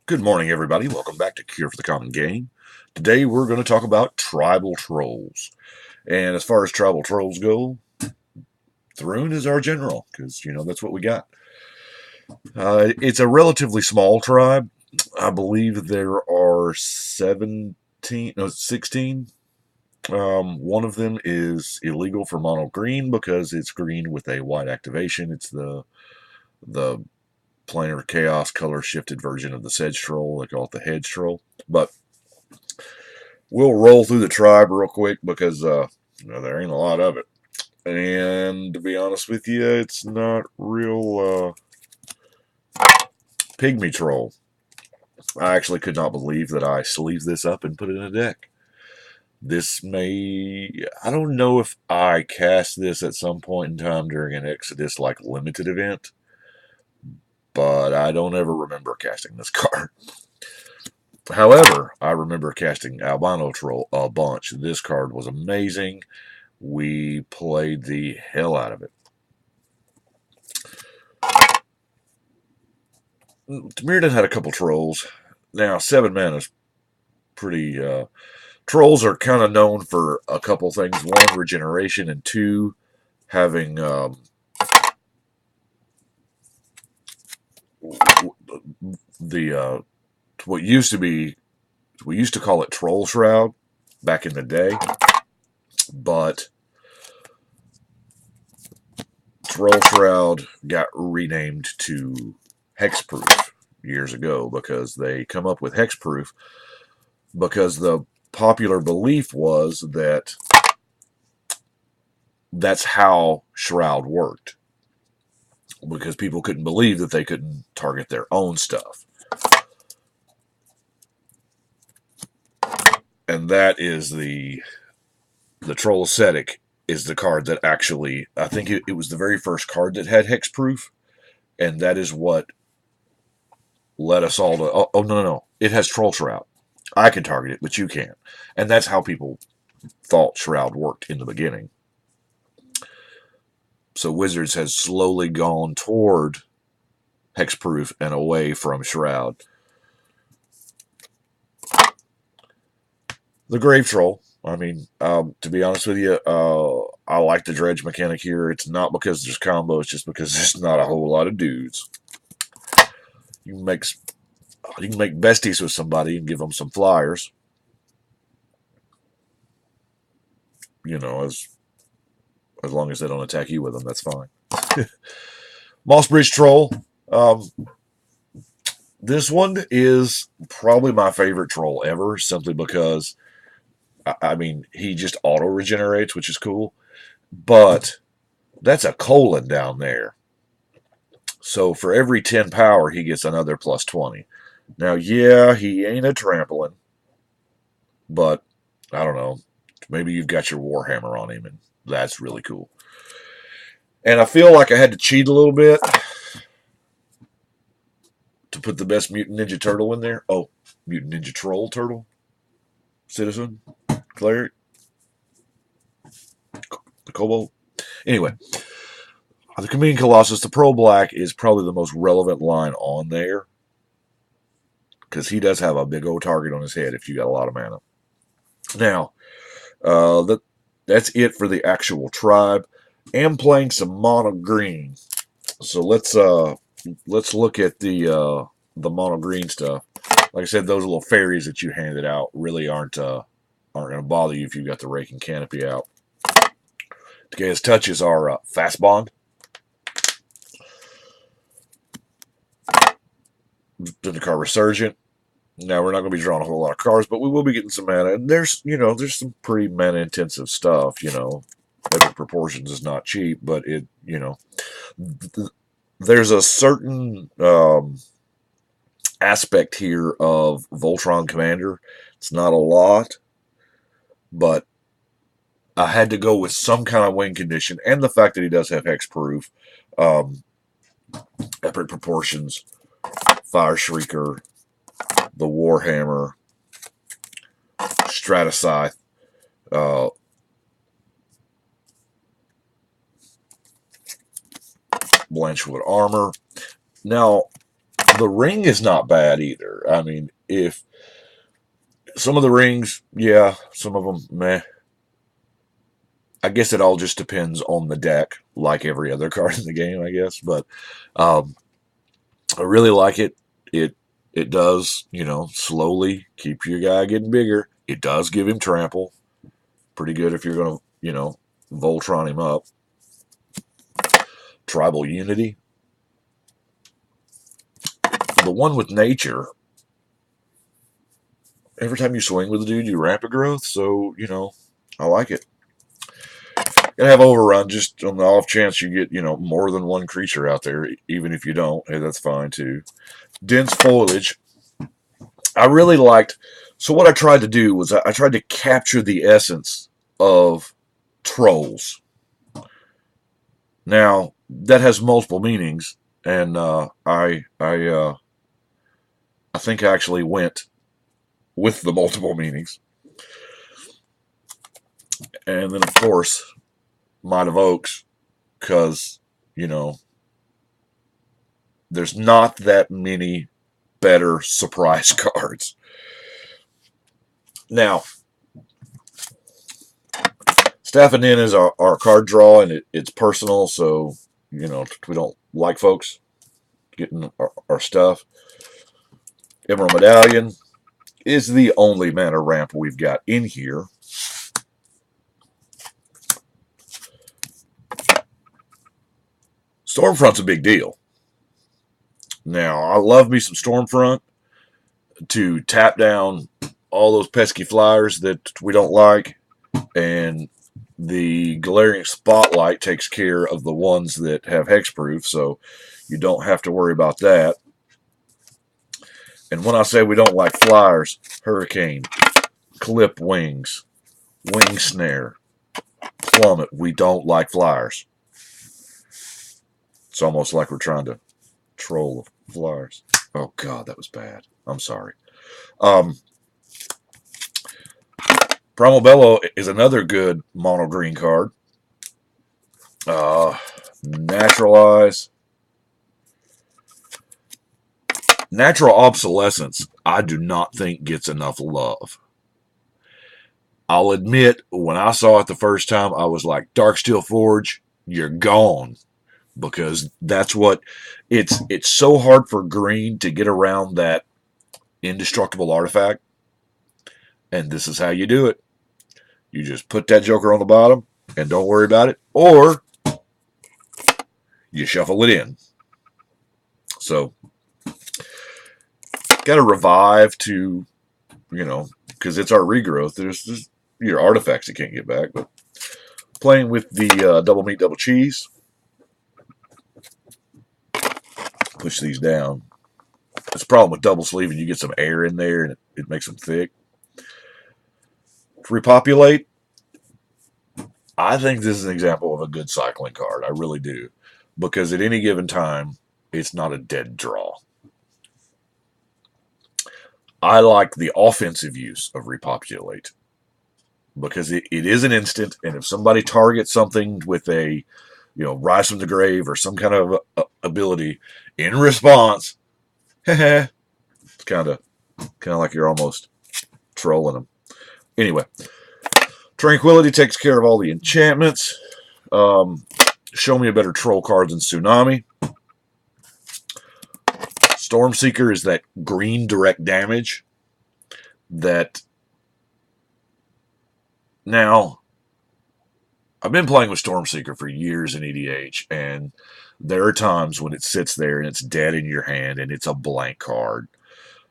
Good morning, everybody. Welcome back to Cure for the Common Game. Today we're going to talk about tribal trolls. And as far as tribal trolls go, Thrun is our general, because, that's what we got. It's a relatively small tribe. I believe there are 16. One of them is illegal for mono green because it's green with a white activation. It's the planar chaos color shifted version of the sedge troll. They call it the hedge troll. But we'll roll through the tribe real quick because there ain't a lot of it. And to be honest with you, it's not real pygmy troll. I actually could not believe that I sleeved this up and put it in a deck. I don't know if I cast this at some point in time during an Exodus like limited event, but I don't ever remember casting this card. However, I remember casting Albino Troll a bunch. This card was amazing. We played the hell out of it. Mirrodin had a couple trolls. Now, 7 mana is pretty... trolls are kind of known for a couple things. 1, regeneration, and 2, having... what used to be... We used to call it Troll Shroud back in the day. But Troll Shroud got renamed to Hexproof years ago because they come up with Hexproof because the popular belief was that that's how Shroud worked, because people couldn't believe that they couldn't target their own stuff. And that is the Troll Ascetic is the card that actually, I think it was the very first card that had Hexproof, and that is what led us all to, no, it has Troll Shroud. I can target it, but you can't. And that's how people thought Shroud worked in the beginning. So Wizards has slowly gone toward Hexproof and away from Shroud. The Grave Troll, to be honest with you, I like the dredge mechanic here. It's not because there's combo, it's just because there's not a whole lot of dudes. You can make besties with somebody and give them some flyers. As long as they don't attack you with them, that's fine. Mossbridge Troll. This one is probably my favorite troll ever, simply because, he just auto-regenerates, which is cool. But that's a colon down there. So for every 10 power, he gets another plus 20. Now, yeah, he ain't a trampoline, but I don't know. Maybe you've got your Warhammer on him, and that's really cool. And I feel like I had to cheat a little bit to put the best Mutant Ninja Turtle in there. Oh, Mutant Ninja Troll Turtle. Citizen. Cleric. The Kobold. Anyway. The Chameleon Colossus, the Pearl Black, is probably the most relevant line on there, because he does have a big old target on his head if you got a lot of mana. Now, that's it for the actual tribe. I'm playing some mono green, so let's look at the mono green stuff. Like I said, those little fairies that you handed out really aren't going to bother you if you've got the Raking Canopy out. His touches are Fast Bond. Then the card Resurgent. Now, we're not going to be drawing a whole lot of cards, but we will be getting some mana. And there's some pretty mana-intensive stuff, Epic Proportions is not cheap, but there's a certain aspect here of Voltron Commander. It's not a lot, but I had to go with some kind of win condition, and the fact that he does have Hexproof, Epic Proportions, Fire Shrieker, the Warhammer, Stratascythe, Blanchwood Armor. Now, The ring is not bad either. I mean, if some of the rings, yeah, some of them, meh. I guess it all just depends on the deck, like every other card in the game, I guess. But um, I really like it. It does, slowly keep your guy getting bigger. It does give him trample. Pretty good if you're going to, Voltron him up. Tribal Unity. The one with nature, every time you swing with the dude, you ramp a growth. So, I like it. Gonna have overrun just on the off chance you get, more than one creature out there. Even if you don't, hey, that's fine too. Dense foliage. I really liked. So what I tried to do was I tried to capture the essence of trolls. Now that has multiple meanings, and I think I actually went with the multiple meanings, and then of course Might of Oaks, because there's not that many better surprise cards. Now, Staff and In is our card draw, and it's personal, so, we don't like folks getting our stuff. Emerald Medallion is the only mana ramp we've got in here. Stormfront's a big deal. Now, I love me some Stormfront to tap down all those pesky flyers that we don't like, and the Glaring Spotlight takes care of the ones that have hexproof, so you don't have to worry about that. And when I say we don't like flyers, Hurricane, Clip Wings, Wing Snare, Plummet, we don't like flyers. It's almost like we're trying to troll the flyers. Oh, God, that was bad. I'm sorry. Primal Bellow is another good mono green card. Naturalize. Natural Obsolescence, I do not think gets enough love. I'll admit, when I saw it the first time, I was like, Darksteel Forge, you're gone. Because that's what it's so hard for green to get around that indestructible artifact. And this is how you do it. You just put that joker on the bottom and don't worry about it. Or you shuffle it in. So, got to revive to, because it's our regrowth. There's your artifacts you can't get back. But playing with the double meat, double cheese. Push these down. That's the problem with double sleeving. You get some air in there and it makes them thick. To repopulate, I think this is an example of a good cycling card. I really do. Because at any given time, it's not a dead draw. I like the offensive use of repopulate. Because it is an instant, and if somebody targets something with a rise from the grave or some kind of ability in response, it's kind of like you're almost trolling them. Anyway, Tranquility takes care of all the enchantments. Show me a better troll card than Tsunami. Stormseeker is that green direct damage that now I've been playing with Stormseeker for years in EDH, and there are times when it sits there and it's dead in your hand and it's a blank card.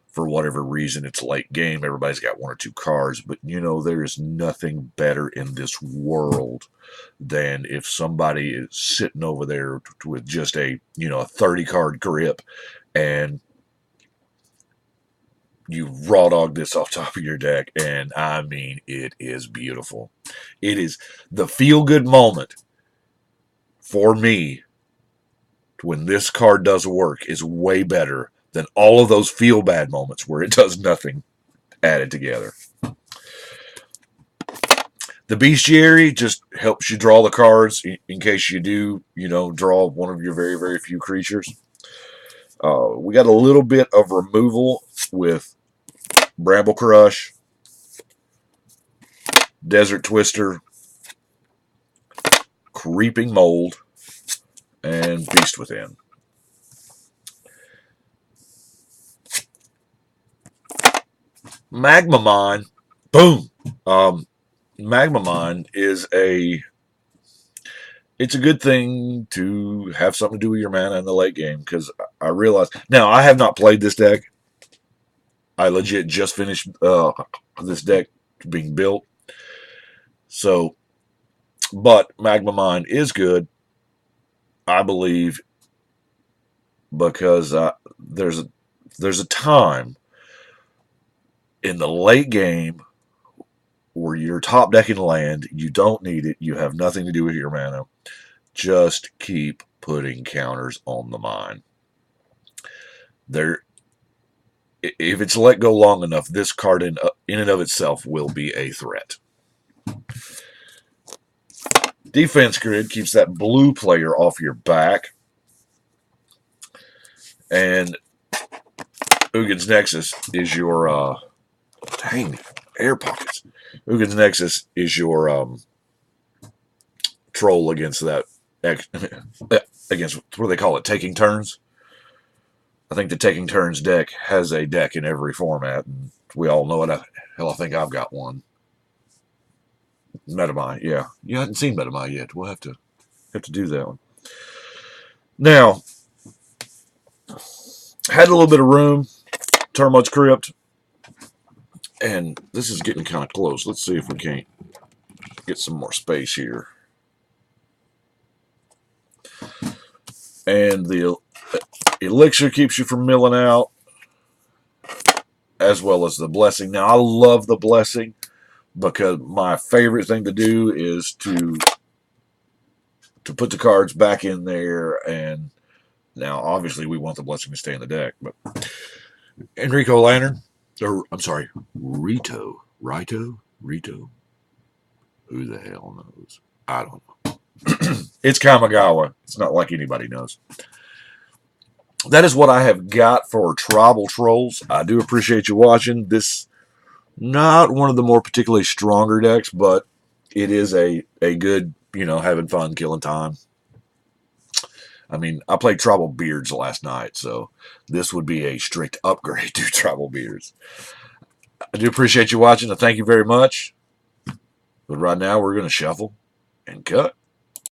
For whatever reason, it's late game. Everybody's got one or two cards, but there is nothing better in this world than if somebody is sitting over there with just a 30-card grip and you raw dog this off top of your deck, and I mean, it is beautiful. It is the feel-good moment for me when this card does work is way better than all of those feel-bad moments where it does nothing added together. The Bestiary just helps you draw the cards in case you do, draw one of your very, very few creatures. We got a little bit of removal with Bramble Crush, Desert Twister, Creeping Mold, and Beast Within. Magma Mine, boom. Magma Mine is it's a good thing to have something to do with your mana in the late game, because I realize now I have not played this deck. I legit just finished this deck being built. So, but Magma Mine is good, I believe, because there's a time in the late game where you're top decking land, you don't need it, you have nothing to do with your mana. Just keep putting counters on the mine. If it's let go long enough, this card in and of itself will be a threat. Defense Grid keeps that blue player off your back. And Ugin's Nexus is your dang air pockets. Ugin's Nexus is your troll against that against what do they call it? Taking turns. I think the Taking Turns deck has a deck in every format, and we all know it. Hell, I think I've got one. Metamai, yeah. You haven't seen Metamai yet. We'll have to do that one. Now, had a little bit of room. Termite's Crypt. And this is getting kind of close. Let's see if we can't get some more space here. And the Elixir keeps you from milling out, as well as the Blessing. Now, I love the Blessing because my favorite thing to do is to put the cards back in there. And now, obviously, we want the Blessing to stay in the deck. But Enrico Lantern, or I'm sorry, Rito. Who the hell knows? I don't know. It's Kamigawa. It's not like anybody knows. That is what I have got for Tribal Trolls. I do appreciate you watching. This not one of the more particularly stronger decks, but it is a good, having fun, killing time. I mean, I played Tribal Beards last night, so this would be a strict upgrade to Tribal Beards. I do appreciate you watching. I thank you very much. But right now, we're going to shuffle and cut.